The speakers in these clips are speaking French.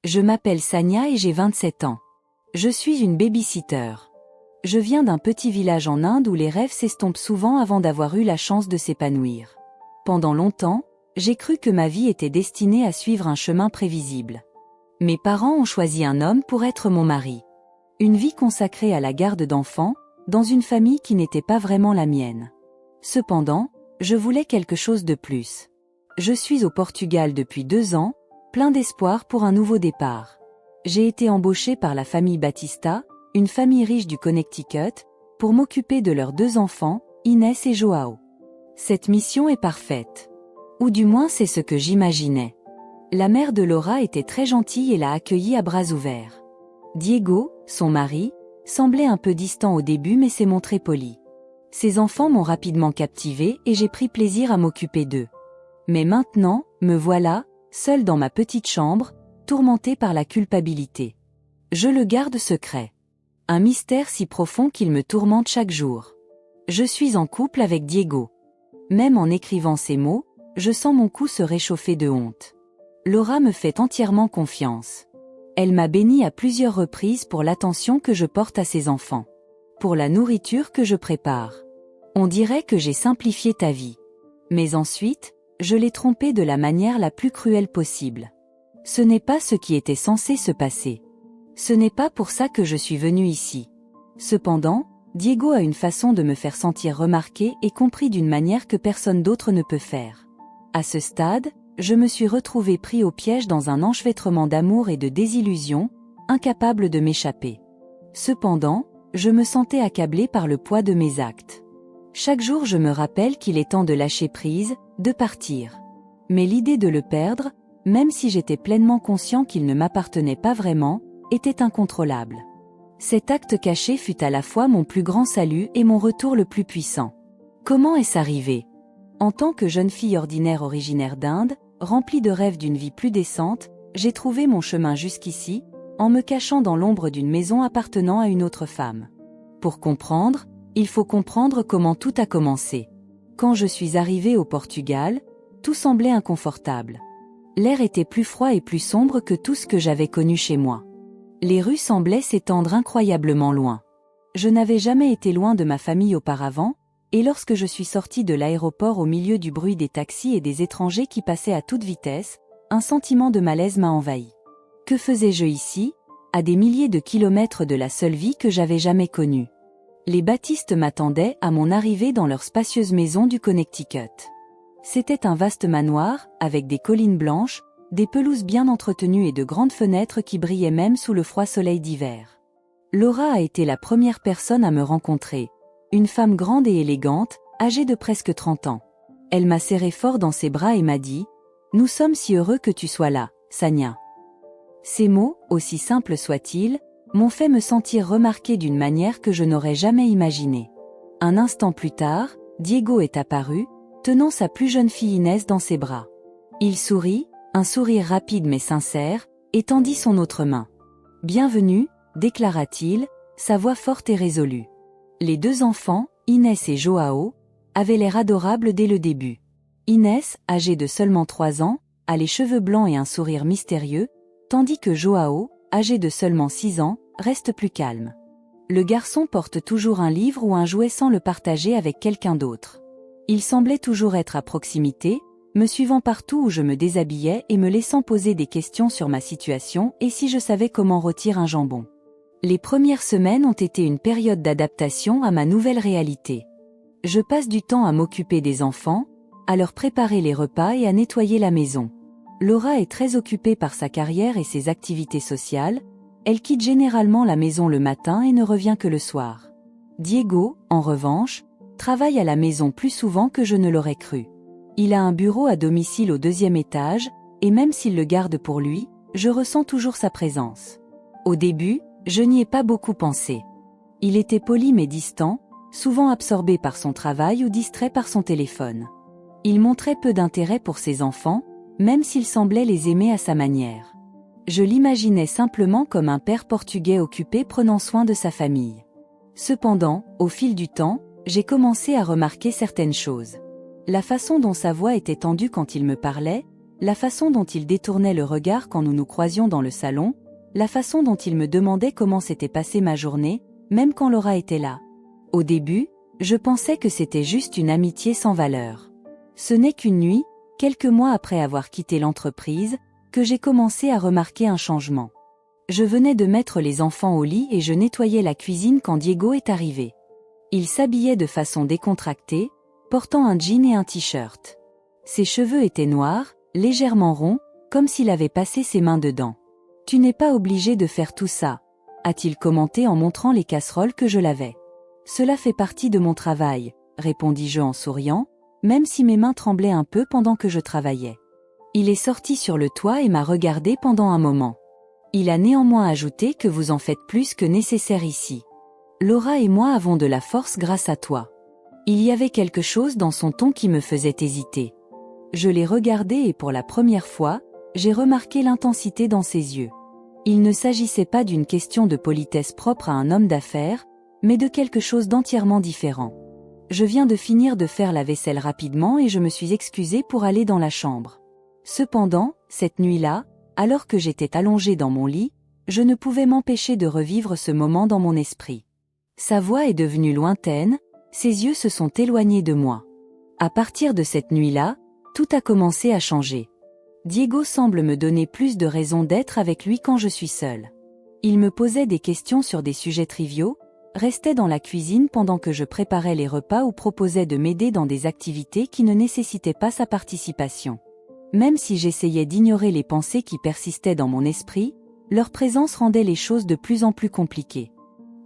Je m'appelle Sania et j'ai 27 ans. Je suis une baby-sitter. Je viens d'un petit village en Inde où les rêves s'estompent souvent avant d'avoir eu la chance de s'épanouir. Pendant longtemps, j'ai cru que ma vie était destinée à suivre un chemin prévisible. Mes parents ont choisi un homme pour être mon mari. Une vie consacrée à la garde d'enfants, dans une famille qui n'était pas vraiment la mienne. Cependant, je voulais quelque chose de plus. Je suis au Portugal depuis 2 ans, plein d'espoir pour un nouveau départ. J'ai été embauché par la famille Batista, une famille riche du Connecticut, pour m'occuper de leurs 2 enfants, Inès et Joao. Cette mission est parfaite. Ou du moins c'est ce que j'imaginais. La mère de Laura était très gentille et l'a accueillie à bras ouverts. Diego, son mari, semblait un peu distant au début mais s'est montré poli. Ses enfants m'ont rapidement captivé et j'ai pris plaisir à m'occuper d'eux. Mais maintenant, me voilà, seule dans ma petite chambre, tourmentée par la culpabilité. Je le garde secret. Un mystère si profond qu'il me tourmente chaque jour. Je suis en couple avec Diego. Même en écrivant ces mots, je sens mon cou se réchauffer de honte. Laura me fait entièrement confiance. Elle m'a bénie à plusieurs reprises pour l'attention que je porte à ses enfants. Pour la nourriture que je prépare. On dirait que j'ai simplifié ta vie. Mais ensuite, je l'ai trompée de la manière la plus cruelle possible. Ce n'est pas ce qui était censé se passer. Ce n'est pas pour ça que je suis venue ici. Cependant, Diego a une façon de me faire sentir remarquée et compris d'une manière que personne d'autre ne peut faire. À ce stade, je me suis retrouvée pris au piège dans un enchevêtrement d'amour et de désillusion, incapable de m'échapper. Cependant, je me sentais accablée par le poids de mes actes. Chaque jour je me rappelle qu'il est temps de lâcher prise, de partir. Mais l'idée de le perdre, même si j'étais pleinement conscient qu'il ne m'appartenait pas vraiment, était incontrôlable. Cet acte caché fut à la fois mon plus grand salut et mon retour le plus puissant. Comment est-ce arrivé? En tant que jeune fille ordinaire originaire d'Inde, remplie de rêves d'une vie plus décente, j'ai trouvé mon chemin jusqu'ici, en me cachant dans l'ombre d'une maison appartenant à une autre femme. Pour comprendre, il faut comprendre comment tout a commencé. Quand je suis arrivée au Portugal, tout semblait inconfortable. L'air était plus froid et plus sombre que tout ce que j'avais connu chez moi. Les rues semblaient s'étendre incroyablement loin. Je n'avais jamais été loin de ma famille auparavant, et lorsque je suis sortie de l'aéroport au milieu du bruit des taxis et des étrangers qui passaient à toute vitesse, un sentiment de malaise m'a envahi. Que faisais-je ici, à des milliers de kilomètres de la seule vie que j'avais jamais connue? Les Baptistes m'attendaient à mon arrivée dans leur spacieuse maison du Connecticut. C'était un vaste manoir, avec des collines blanches, des pelouses bien entretenues et de grandes fenêtres qui brillaient même sous le froid soleil d'hiver. Laura a été la première personne à me rencontrer, une femme grande et élégante, âgée de presque 30 ans. Elle m'a serré fort dans ses bras et m'a dit « Nous sommes si heureux que tu sois là, Sania ». Ces mots, aussi simples soient-ils, m'ont fait me sentir remarquée d'une manière que je n'aurais jamais imaginée. Un instant plus tard, Diego est apparu, tenant sa plus jeune fille Inès dans ses bras. Il sourit, un sourire rapide mais sincère, et tendit son autre main. « Bienvenue », déclara-t-il, sa voix forte et résolue. Les 2 enfants, Inès et Joao, avaient l'air adorables dès le début. Inès, âgée de seulement 3 ans, a les cheveux blancs et un sourire mystérieux, tandis que Joao, âgé de seulement 6 ans, reste plus calme. Le garçon porte toujours un livre ou un jouet sans le partager avec quelqu'un d'autre. Il semblait toujours être à proximité, me suivant partout où je me déshabillais et me laissant poser des questions sur ma situation et si je savais comment rôtir un jambon. Les premières semaines ont été une période d'adaptation à ma nouvelle réalité. Je passe du temps à m'occuper des enfants, à leur préparer les repas et à nettoyer la maison. Laura est très occupée par sa carrière et ses activités sociales, elle quitte généralement la maison le matin et ne revient que le soir. Diego, en revanche, travaille à la maison plus souvent que je ne l'aurais cru. Il a un bureau à domicile au 2e étage, et même s'il le garde pour lui, je ressens toujours sa présence. Au début, je n'y ai pas beaucoup pensé. Il était poli mais distant, souvent absorbé par son travail ou distrait par son téléphone. Il montrait peu d'intérêt pour ses enfants, même s'il semblait les aimer à sa manière. Je l'imaginais simplement comme un père portugais occupé prenant soin de sa famille. Cependant, au fil du temps, j'ai commencé à remarquer certaines choses. La façon dont sa voix était tendue quand il me parlait, la façon dont il détournait le regard quand nous nous croisions dans le salon, la façon dont il me demandait comment s'était passée ma journée, même quand Laura était là. Au début, je pensais que c'était juste une amitié sans valeur. Ce n'est qu'une nuit, quelques mois après avoir quitté l'entreprise, que j'ai commencé à remarquer un changement. Je venais de mettre les enfants au lit et je nettoyais la cuisine quand Diego est arrivé. Il s'habillait de façon décontractée, portant un jean et un t-shirt. Ses cheveux étaient noirs, légèrement ronds, comme s'il avait passé ses mains dedans. « Tu n'es pas obligé de faire tout ça », a-t-il commenté en montrant les casseroles que je lavais. « Cela fait partie de mon travail », répondis-je en souriant, même si mes mains tremblaient un peu pendant que je travaillais. Il est sorti sur le toit et m'a regardé pendant un moment. Il a néanmoins ajouté que vous en faites plus que nécessaire ici. Laura et moi avons de la force grâce à toi. Il y avait quelque chose dans son ton qui me faisait hésiter. Je l'ai regardé et pour la première fois, j'ai remarqué l'intensité dans ses yeux. Il ne s'agissait pas d'une question de politesse propre à un homme d'affaires, mais de quelque chose d'entièrement différent. Je viens de finir de faire la vaisselle rapidement et je me suis excusée pour aller dans la chambre. Cependant, cette nuit-là, alors que j'étais allongée dans mon lit, je ne pouvais m'empêcher de revivre ce moment dans mon esprit. Sa voix est devenue lointaine, ses yeux se sont éloignés de moi. À partir de cette nuit-là, tout a commencé à changer. Diego semble me donner plus de raisons d'être avec lui quand je suis seule. Il me posait des questions sur des sujets triviaux, restait dans la cuisine pendant que je préparais les repas ou proposait de m'aider dans des activités qui ne nécessitaient pas sa participation. Même si j'essayais d'ignorer les pensées qui persistaient dans mon esprit, leur présence rendait les choses de plus en plus compliquées.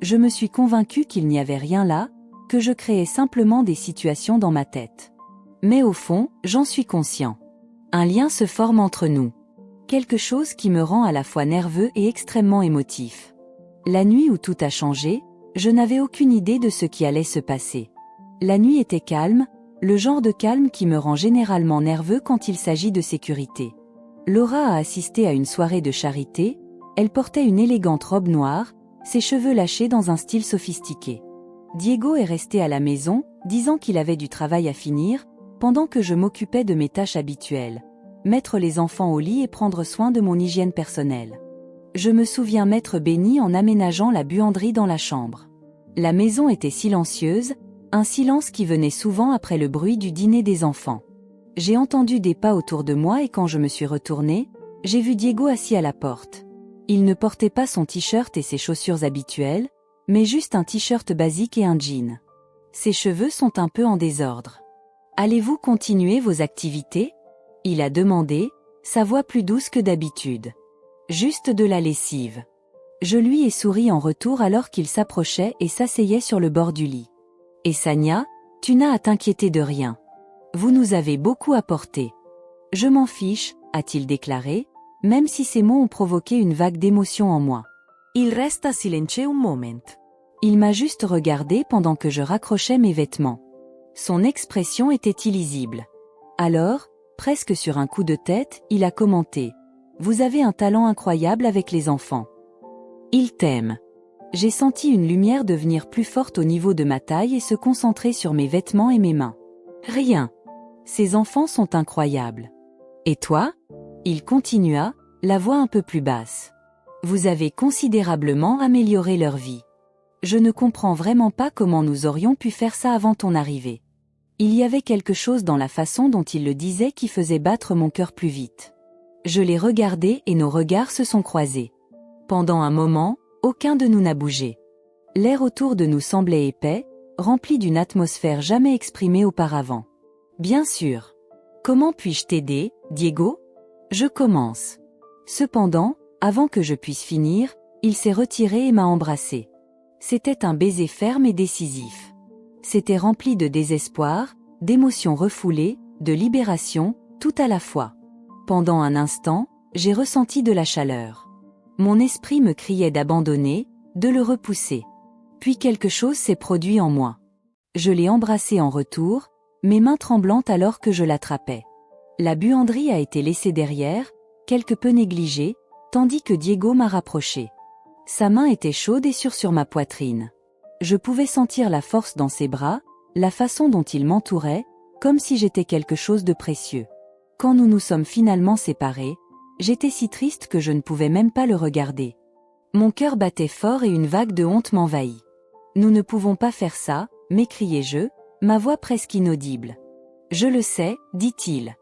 Je me suis convaincue qu'il n'y avait rien là, que je créais simplement des situations dans ma tête. Mais au fond, j'en suis conscient. Un lien se forme entre nous. Quelque chose qui me rend à la fois nerveux et extrêmement émotif. La nuit où tout a changé, je n'avais aucune idée de ce qui allait se passer. La nuit était calme, le genre de calme qui me rend généralement nerveux quand il s'agit de sécurité. Laura a assisté à une soirée de charité, elle portait une élégante robe noire, ses cheveux lâchés dans un style sophistiqué. Diego est resté à la maison, disant qu'il avait du travail à finir, pendant que je m'occupais de mes tâches habituelles, mettre les enfants au lit et prendre soin de mon hygiène personnelle. Je me souviens m'être bénie en aménageant la buanderie dans la chambre. La maison était silencieuse, un silence qui venait souvent après le bruit du dîner des enfants. J'ai entendu des pas autour de moi et quand je me suis retournée, j'ai vu Diego assis à la porte. Il ne portait pas son t-shirt et ses chaussures habituelles, mais juste un t-shirt basique et un jean. Ses cheveux sont un peu en désordre. « Allez-vous continuer vos activités ?» il a demandé, sa voix plus douce que d'habitude. « Juste de la lessive. » Je lui ai souri en retour alors qu'il s'approchait et s'asseyait sur le bord du lit. « Et Sania, tu n'as à t'inquiéter de rien. Vous nous avez beaucoup apporté. »« Je m'en fiche », a-t-il déclaré, même si ces mots ont provoqué une vague d'émotion en moi. Il resta silencieux un moment. Il m'a juste regardé pendant que je raccrochais mes vêtements. Son expression était illisible. Alors, presque sur un coup de tête, il a commenté. « Vous avez un talent incroyable avec les enfants. Ils t'aiment. » J'ai senti une lumière devenir plus forte au niveau de ma taille et se concentrer sur mes vêtements et mes mains. « Rien. Ces enfants sont incroyables. Et toi ?» Il continua, la voix un peu plus basse. « Vous avez considérablement amélioré leur vie. Je ne comprends vraiment pas comment nous aurions pu faire ça avant ton arrivée. » Il y avait quelque chose dans la façon dont il le disait qui faisait battre mon cœur plus vite. Je l'ai regardé et nos regards se sont croisés. Pendant un moment, aucun de nous n'a bougé. L'air autour de nous semblait épais, rempli d'une atmosphère jamais exprimée auparavant. « Bien sûr. Comment puis-je t'aider, Diego ? » Je commence. Cependant, avant que je puisse finir, il s'est retiré et m'a embrassé. C'était un baiser ferme et décisif. C'était rempli de désespoir, d'émotions refoulées, de libération, tout à la fois. Pendant un instant, j'ai ressenti de la chaleur. Mon esprit me criait d'abandonner, de le repousser. Puis quelque chose s'est produit en moi. Je l'ai embrassé en retour, mes mains tremblantes alors que je l'attrapais. La buanderie a été laissée derrière, quelque peu négligée, tandis que Diego m'a rapproché. Sa main était chaude et sûre sur ma poitrine. Je pouvais sentir la force dans ses bras, la façon dont il m'entourait, comme si j'étais quelque chose de précieux. Quand nous nous sommes finalement séparés, j'étais si triste que je ne pouvais même pas le regarder. Mon cœur battait fort et une vague de honte m'envahit. Nous ne pouvons pas faire ça, m'écriai-je, ma voix presque inaudible. Je le sais, dit-il.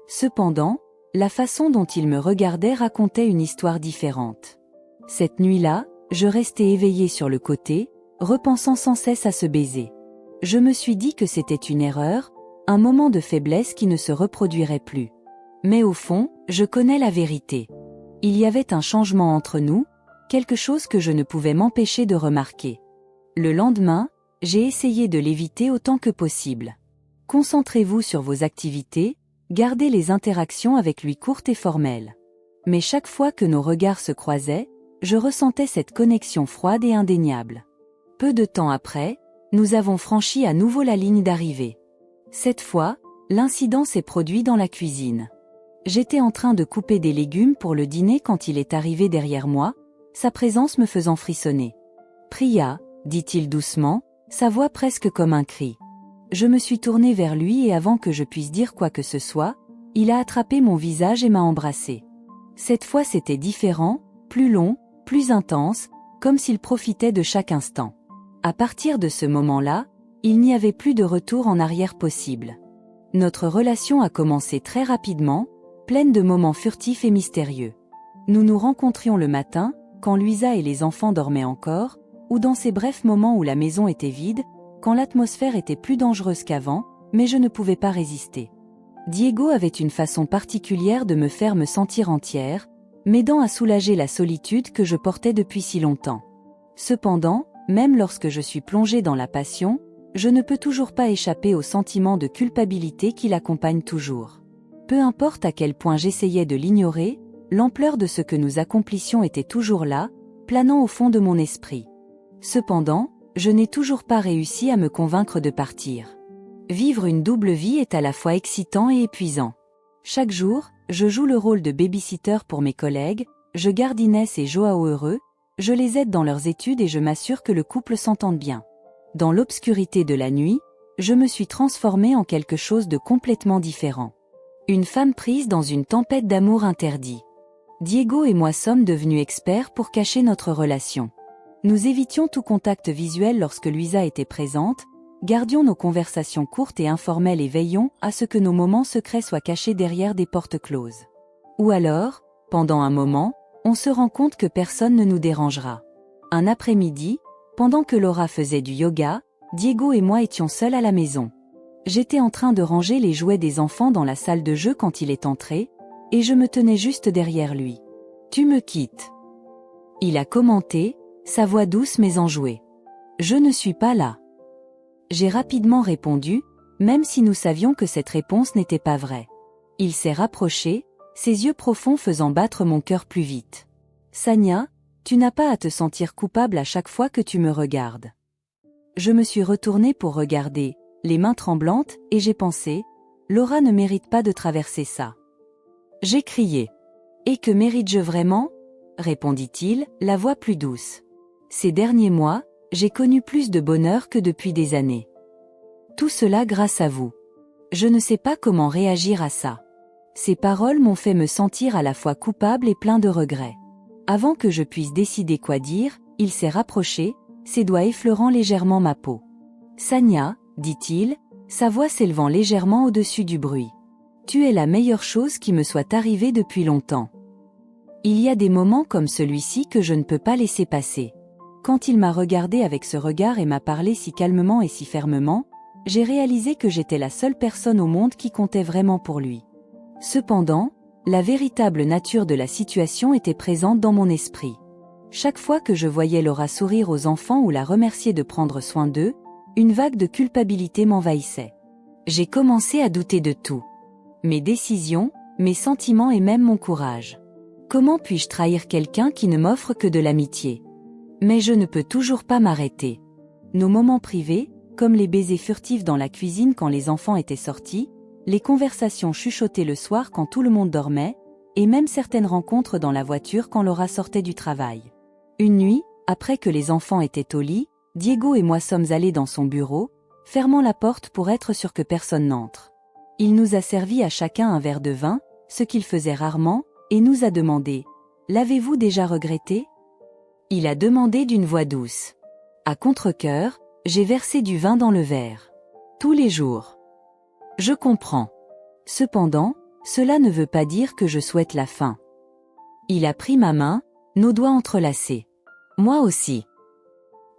Cependant, la façon dont il me regardait racontait une histoire différente. Cette nuit-là, je restais éveillée sur le côté, repensant sans cesse à ce baiser. Je me suis dit que c'était une erreur, un moment de faiblesse qui ne se reproduirait plus. Mais au fond, je connais la vérité. Il y avait un changement entre nous, quelque chose que je ne pouvais m'empêcher de remarquer. Le lendemain, j'ai essayé de l'éviter autant que possible. Concentrez-vous sur vos activités, gardez les interactions avec lui courtes et formelles. Mais chaque fois que nos regards se croisaient, je ressentais cette connexion froide et indéniable. Peu de temps après, nous avons franchi à nouveau la ligne d'arrivée. Cette fois, l'incident s'est produit dans la cuisine. J'étais en train de couper des légumes pour le dîner quand il est arrivé derrière moi, sa présence me faisant frissonner. « Priya », dit-il doucement, sa voix presque comme un cri. Je me suis tournée vers lui et avant que je puisse dire quoi que ce soit, il a attrapé mon visage et m'a embrassée. Cette fois c'était différent, plus long, plus intense, comme s'il profitait de chaque instant. À partir de ce moment-là, il n'y avait plus de retour en arrière possible. Notre relation a commencé très rapidement, pleine de moments furtifs et mystérieux. Nous nous rencontrions le matin, quand Luisa et les enfants dormaient encore, ou dans ces brefs moments où la maison était vide, quand l'atmosphère était plus dangereuse qu'avant, mais je ne pouvais pas résister. Diego avait une façon particulière de me faire me sentir entière, m'aidant à soulager la solitude que je portais depuis si longtemps. Cependant, même lorsque je suis plongée dans la passion, je ne peux toujours pas échapper au sentiment de culpabilité qui l'accompagne toujours. Peu importe à quel point j'essayais de l'ignorer, l'ampleur de ce que nous accomplissions était toujours là, planant au fond de mon esprit. Cependant, je n'ai toujours pas réussi à me convaincre de partir. Vivre une double vie est à la fois excitant et épuisant. Chaque jour, je joue le rôle de baby-sitter pour mes collègues, je garde Inès et Joao heureux, je les aide dans leurs études et je m'assure que le couple s'entende bien. Dans l'obscurité de la nuit, je me suis transformée en quelque chose de complètement différent. Une femme prise dans une tempête d'amour interdit. Diego et moi sommes devenus experts pour cacher notre relation. Nous évitions tout contact visuel lorsque Luisa était présente, gardions nos conversations courtes et informelles et veillions à ce que nos moments secrets soient cachés derrière des portes closes. Ou alors, pendant un moment, on se rend compte que personne ne nous dérangera. Un après-midi, pendant que Laura faisait du yoga, Diego et moi étions seuls à la maison. J'étais en train de ranger les jouets des enfants dans la salle de jeu quand il est entré, et je me tenais juste derrière lui. « Tu me quittes ?» Il a commenté, sa voix douce mais enjouée. « Je ne suis pas là. » J'ai rapidement répondu, même si nous savions que cette réponse n'était pas vraie. Il s'est rapproché, ses yeux profonds faisant battre mon cœur plus vite. « Sania, tu n'as pas à te sentir coupable à chaque fois que tu me regardes. » Je me suis retournée pour regarder, les mains tremblantes, et j'ai pensé, Laura ne mérite pas de traverser ça. J'ai crié. « Et que mérite-je vraiment ?» répondit-il, la voix plus douce. Ces derniers mois, j'ai connu plus de bonheur que depuis des années. Tout cela grâce à vous. Je ne sais pas comment réagir à ça. Ces paroles m'ont fait me sentir à la fois coupable et plein de regrets. Avant que je puisse décider quoi dire, il s'est rapproché, ses doigts effleurant légèrement ma peau. « Sania, » dit-il, sa voix s'élevant légèrement au-dessus du bruit. « Tu es la meilleure chose qui me soit arrivée depuis longtemps. » Il y a des moments comme celui-ci que je ne peux pas laisser passer. Quand il m'a regardé avec ce regard et m'a parlé si calmement et si fermement, j'ai réalisé que j'étais la seule personne au monde qui comptait vraiment pour lui. Cependant, la véritable nature de la situation était présente dans mon esprit. Chaque fois que je voyais Laura sourire aux enfants ou la remercier de prendre soin d'eux, une vague de culpabilité m'envahissait. J'ai commencé à douter de tout. Mes décisions, mes sentiments et même mon courage. Comment puis-je trahir quelqu'un qui ne m'offre que de l'amitié ? Mais je ne peux toujours pas m'arrêter. Nos moments privés, comme les baisers furtifs dans la cuisine quand les enfants étaient sortis, les conversations chuchotées le soir quand tout le monde dormait, et même certaines rencontres dans la voiture quand Laura sortait du travail. Une nuit, après que les enfants étaient au lit, Diego et moi sommes allés dans son bureau, fermant la porte pour être sûr que personne n'entre. Il nous a servi à chacun un verre de vin, ce qu'il faisait rarement, et nous a demandé « L'avez-vous déjà regretté ?» Il a demandé d'une voix douce. À contre-cœur, j'ai versé du vin dans le verre. Tous les jours. Je comprends. Cependant, cela ne veut pas dire que je souhaite la fin. Il a pris ma main, nos doigts entrelacés. Moi aussi.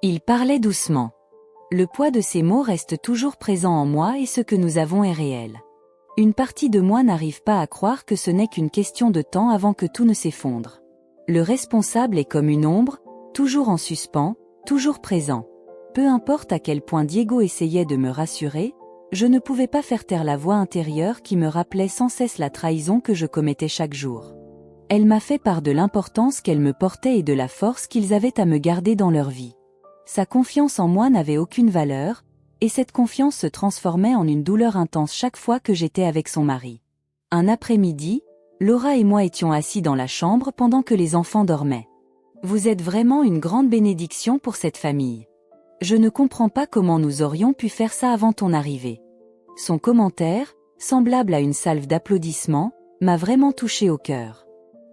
Il parlait doucement. Le poids de ces mots reste toujours présent en moi et ce que nous avons est réel. Une partie de moi n'arrive pas à croire que ce n'est qu'une question de temps avant que tout ne s'effondre. Le responsable est comme une ombre, toujours en suspens, toujours présent. Peu importe à quel point Diego essayait de me rassurer, je ne pouvais pas faire taire la voix intérieure qui me rappelait sans cesse la trahison que je commettais chaque jour. Elle m'a fait part de l'importance qu'elle me portait et de la force qu'ils avaient à me garder dans leur vie. Sa confiance en moi n'avait aucune valeur, et cette confiance se transformait en une douleur intense chaque fois que j'étais avec son mari. Un après-midi, Laura et moi étions assis dans la chambre pendant que les enfants dormaient. « Vous êtes vraiment une grande bénédiction pour cette famille. Je ne comprends pas comment nous aurions pu faire ça avant ton arrivée. » Son commentaire, semblable à une salve d'applaudissements, m'a vraiment touché au cœur.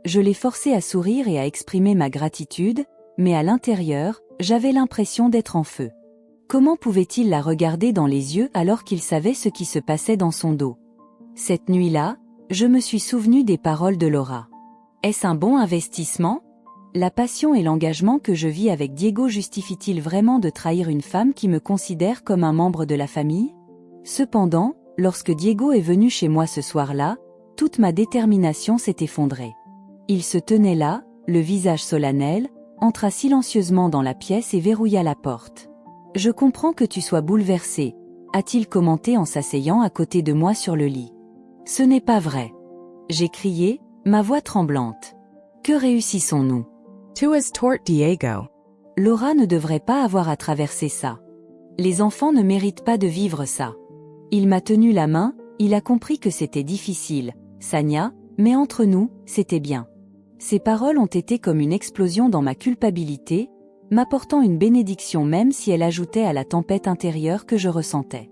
Je l'ai forcé à sourire et à exprimer ma gratitude, mais à l'intérieur, j'avais l'impression d'être en feu. Comment pouvait-il la regarder dans les yeux alors qu'il savait ce qui se passait dans son dos? Cette nuit-là, je me suis souvenu des paroles de Laura. Est-ce un bon investissement? La passion et l'engagement que je vis avec Diego justifient-ils vraiment de trahir une femme qui me considère comme un membre de la famille? Cependant, lorsque Diego est venu chez moi ce soir-là, toute ma détermination s'est effondrée. Il se tenait là, le visage solennel, entra silencieusement dans la pièce et verrouilla la porte. « Je comprends que tu sois bouleversé », a-t-il commenté en s'asseyant à côté de moi sur le lit. « Ce n'est pas vrai. » J'ai crié, ma voix tremblante. « Que réussissons-nous? » Tu as tort Diego. Laura ne devrait pas avoir à traverser ça. Les enfants ne méritent pas de vivre ça. Il m'a tenu la main, il a compris que c'était difficile, Sania, mais entre nous, c'était bien. Ces paroles ont été comme une explosion dans ma culpabilité, m'apportant une bénédiction même si elle ajoutait à la tempête intérieure que je ressentais.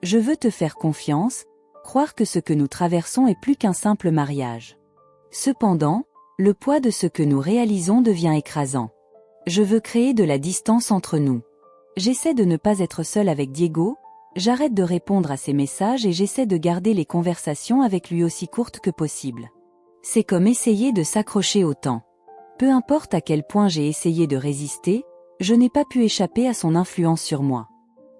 Je veux te faire confiance, croire que ce que nous traversons est plus qu'un simple mariage. Cependant, le poids de ce que nous réalisons devient écrasant. Je veux créer de la distance entre nous. J'essaie de ne pas être seule avec Diego, j'arrête de répondre à ses messages et j'essaie de garder les conversations avec lui aussi courtes que possible. C'est comme essayer de s'accrocher au temps. Peu importe à quel point j'ai essayé de résister, je n'ai pas pu échapper à son influence sur moi.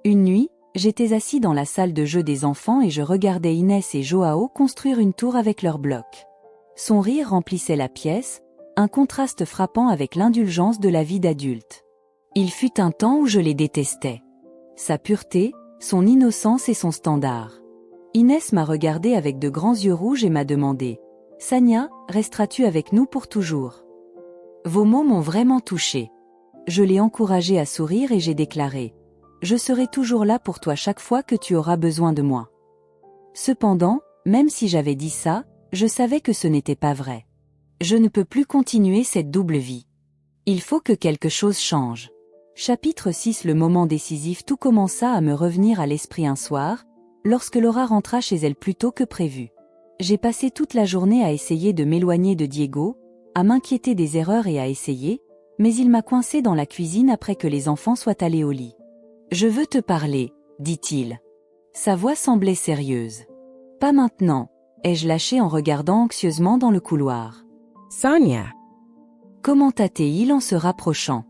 Une nuit, j'étais assis dans la salle de jeu des enfants et je regardais Inès et Joao construire une tour avec leurs blocs. Son rire remplissait la pièce, un contraste frappant avec l'indulgence de la vie d'adulte. Il fut un temps où je les détestais. Sa pureté, son innocence et son standard. Inès m'a regardé avec de grands yeux rouges et m'a demandé « Sania, resteras-tu avec nous pour toujours ?» Vos mots m'ont vraiment touchée. Je l'ai encouragée à sourire et j'ai déclaré « Je serai toujours là pour toi chaque fois que tu auras besoin de moi. » Cependant, même si j'avais dit ça, je savais que ce n'était pas vrai. Je ne peux plus continuer cette double vie. Il faut que quelque chose change. Chapitre 6. Le moment décisif. Tout commença à me revenir à l'esprit un soir, lorsque Laura rentra chez elle plus tôt que prévu. J'ai passé toute la journée à essayer de m'éloigner de Diego, à m'inquiéter des erreurs et à essayer, mais il m'a coincé dans la cuisine après que les enfants soient allés au lit. « Je veux te parler, » dit-il. Sa voix semblait sérieuse. « Pas maintenant », ai-je lâché en regardant anxieusement dans le couloir. « Sania !» commenta-t-il en se rapprochant.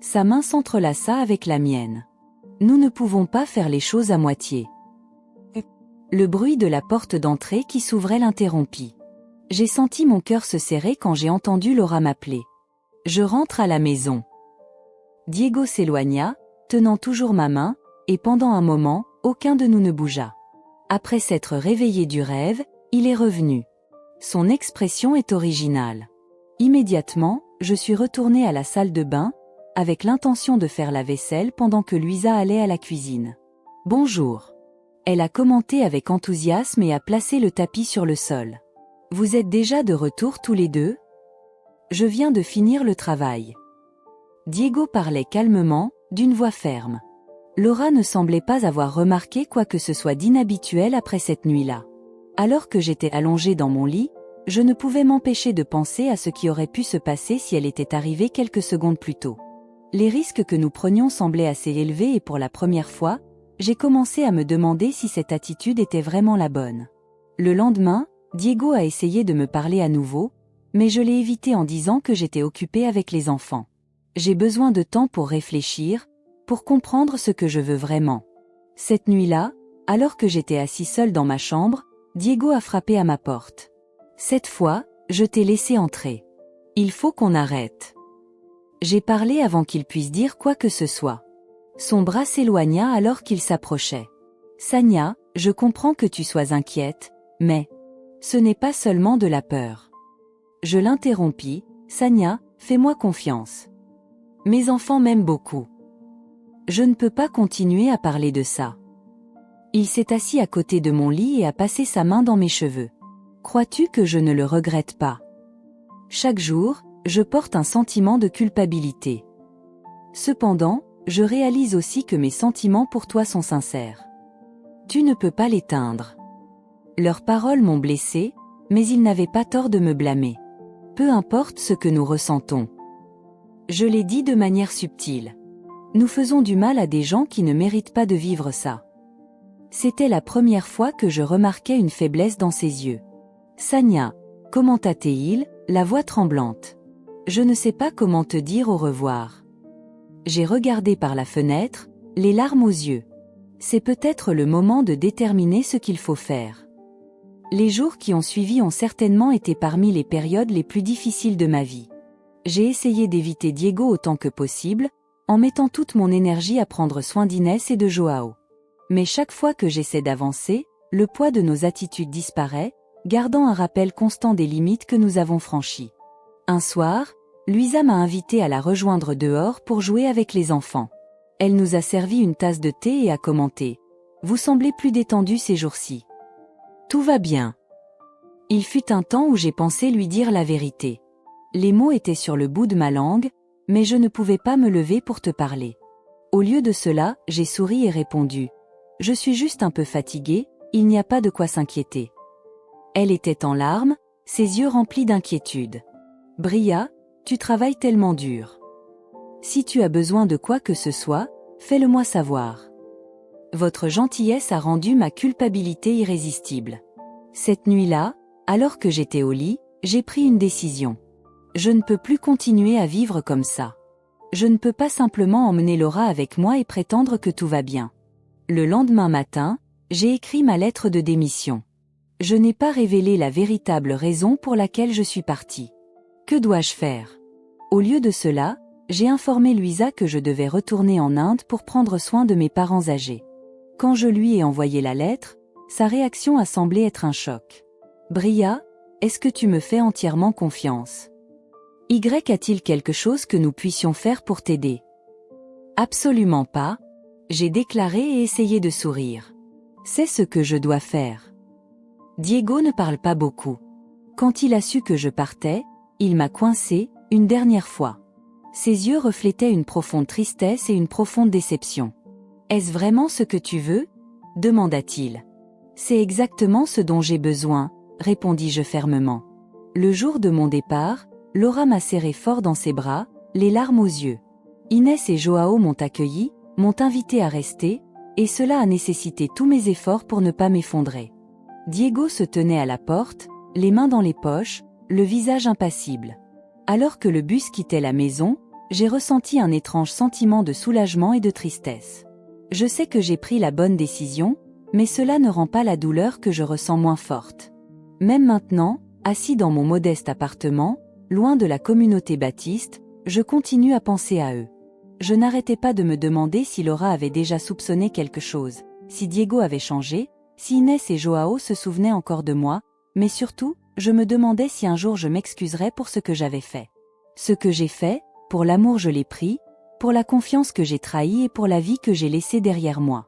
Sa main s'entrelaça avec la mienne. « Nous ne pouvons pas faire les choses à moitié. » Le bruit de la porte d'entrée qui s'ouvrait l'interrompit. J'ai senti mon cœur se serrer quand j'ai entendu Laura m'appeler. Je rentre à la maison. Diego s'éloigna, tenant toujours ma main, et pendant un moment, aucun de nous ne bougea. Après s'être réveillé du rêve, il est revenu. Son expression est originale. Immédiatement, je suis retournée à la salle de bain, avec l'intention de faire la vaisselle pendant que Luisa allait à la cuisine. « Bonjour. » Elle a commenté avec enthousiasme et a placé le tapis sur le sol. « Vous êtes déjà de retour tous les deux? Je viens de finir le travail. » Diego parlait calmement, d'une voix ferme. Laura ne semblait pas avoir remarqué quoi que ce soit d'inhabituel après cette nuit-là. Alors que j'étais allongée dans mon lit, je ne pouvais m'empêcher de penser à ce qui aurait pu se passer si elle était arrivée quelques secondes plus tôt. Les risques que nous prenions semblaient assez élevés et pour la première fois, j'ai commencé à me demander si cette attitude était vraiment la bonne. Le lendemain, Diego a essayé de me parler à nouveau, mais je l'ai évité en disant que j'étais occupée avec les enfants. J'ai besoin de temps pour réfléchir, pour comprendre ce que je veux vraiment. Cette nuit-là, alors que j'étais assis seul dans ma chambre, Diego a frappé à ma porte. Cette fois, je t'ai laissé entrer. Il faut qu'on arrête. J'ai parlé avant qu'il puisse dire quoi que ce soit. Son bras s'éloigna alors qu'il s'approchait. Sania, je comprends que tu sois inquiète, mais ce n'est pas seulement de la peur. Je l'interrompis, Sania, fais-moi confiance. Mes enfants m'aiment beaucoup. Je ne peux pas continuer à parler de ça. Il s'est assis à côté de mon lit et a passé sa main dans mes cheveux. Crois-tu que je ne le regrette pas? Chaque jour, je porte un sentiment de culpabilité. Cependant, je réalise aussi que mes sentiments pour toi sont sincères. Tu ne peux pas l'éteindre. Leurs paroles m'ont blessée, mais ils n'avaient pas tort de me blâmer. Peu importe ce que nous ressentons. Je l'ai dit de manière subtile. Nous faisons du mal à des gens qui ne méritent pas de vivre ça. C'était la première fois que je remarquais une faiblesse dans ses yeux. Sania, commenta-t-il, la voix tremblante. Je ne sais pas comment te dire au revoir. J'ai regardé par la fenêtre, les larmes aux yeux. C'est peut-être le moment de déterminer ce qu'il faut faire. Les jours qui ont suivi ont certainement été parmi les périodes les plus difficiles de ma vie. J'ai essayé d'éviter Diego autant que possible, en mettant toute mon énergie à prendre soin d'Inès et de Joao. Mais chaque fois que j'essaie d'avancer, le poids de nos attitudes disparaît, gardant un rappel constant des limites que nous avons franchies. Un soir, Luisa m'a invité à la rejoindre dehors pour jouer avec les enfants. Elle nous a servi une tasse de thé et a commenté. « Vous semblez plus détendu ces jours-ci. » Tout va bien. Il fut un temps où j'ai pensé lui dire la vérité. Les mots étaient sur le bout de ma langue, mais je ne pouvais pas me lever pour te parler. Au lieu de cela, j'ai souri et répondu. « Je suis juste un peu fatiguée, il n'y a pas de quoi s'inquiéter. » Elle était en larmes, ses yeux remplis d'inquiétude. « Bria, tu travailles tellement dur. Si tu as besoin de quoi que ce soit, fais-le-moi savoir. Votre gentillesse a rendu ma culpabilité irrésistible. » Cette nuit-là, alors que j'étais au lit, j'ai pris une décision. Je ne peux plus continuer à vivre comme ça. Je ne peux pas simplement emmener Laura avec moi et prétendre que tout va bien. Le lendemain matin, j'ai écrit ma lettre de démission. Je n'ai pas révélé la véritable raison pour laquelle je suis partie. Que dois-je faire? Au lieu de cela, j'ai informé Luisa que je devais retourner en Inde pour prendre soin de mes parents âgés. Quand je lui ai envoyé la lettre, sa réaction a semblé être un choc. « Bria, est-ce que tu me fais entièrement confiance? Y a-t-il quelque chose que nous puissions faire pour t'aider? » Absolument pas, j'ai déclaré et essayé de sourire. C'est ce que je dois faire. Diego ne parle pas beaucoup. Quand il a su que je partais, il m'a coincé, une dernière fois. Ses yeux reflétaient une profonde tristesse et une profonde déception. « Est-ce vraiment ce que tu veux? » demanda-t-il. « C'est exactement ce dont j'ai besoin, » répondis-je fermement. Le jour de mon départ, Laura m'a serré fort dans ses bras, les larmes aux yeux. Inès et Joao m'ont accueilli, m'ont invité à rester, et cela a nécessité tous mes efforts pour ne pas m'effondrer. Diego se tenait à la porte, les mains dans les poches, le visage impassible. Alors que le bus quittait la maison, j'ai ressenti un étrange sentiment de soulagement et de tristesse. Je sais que j'ai pris la bonne décision, mais cela ne rend pas la douleur que je ressens moins forte. Même maintenant, assis dans mon modeste appartement, loin de la communauté baptiste, je continue à penser à eux. Je n'arrêtais pas de me demander si Laura avait déjà soupçonné quelque chose, si Diego avait changé, si Inès et Joao se souvenaient encore de moi, mais surtout, je me demandais si un jour je m'excuserais pour ce que j'avais fait. Ce que j'ai fait, pour l'amour je l'ai pris, pour la confiance que j'ai trahie et pour la vie que j'ai laissée derrière moi.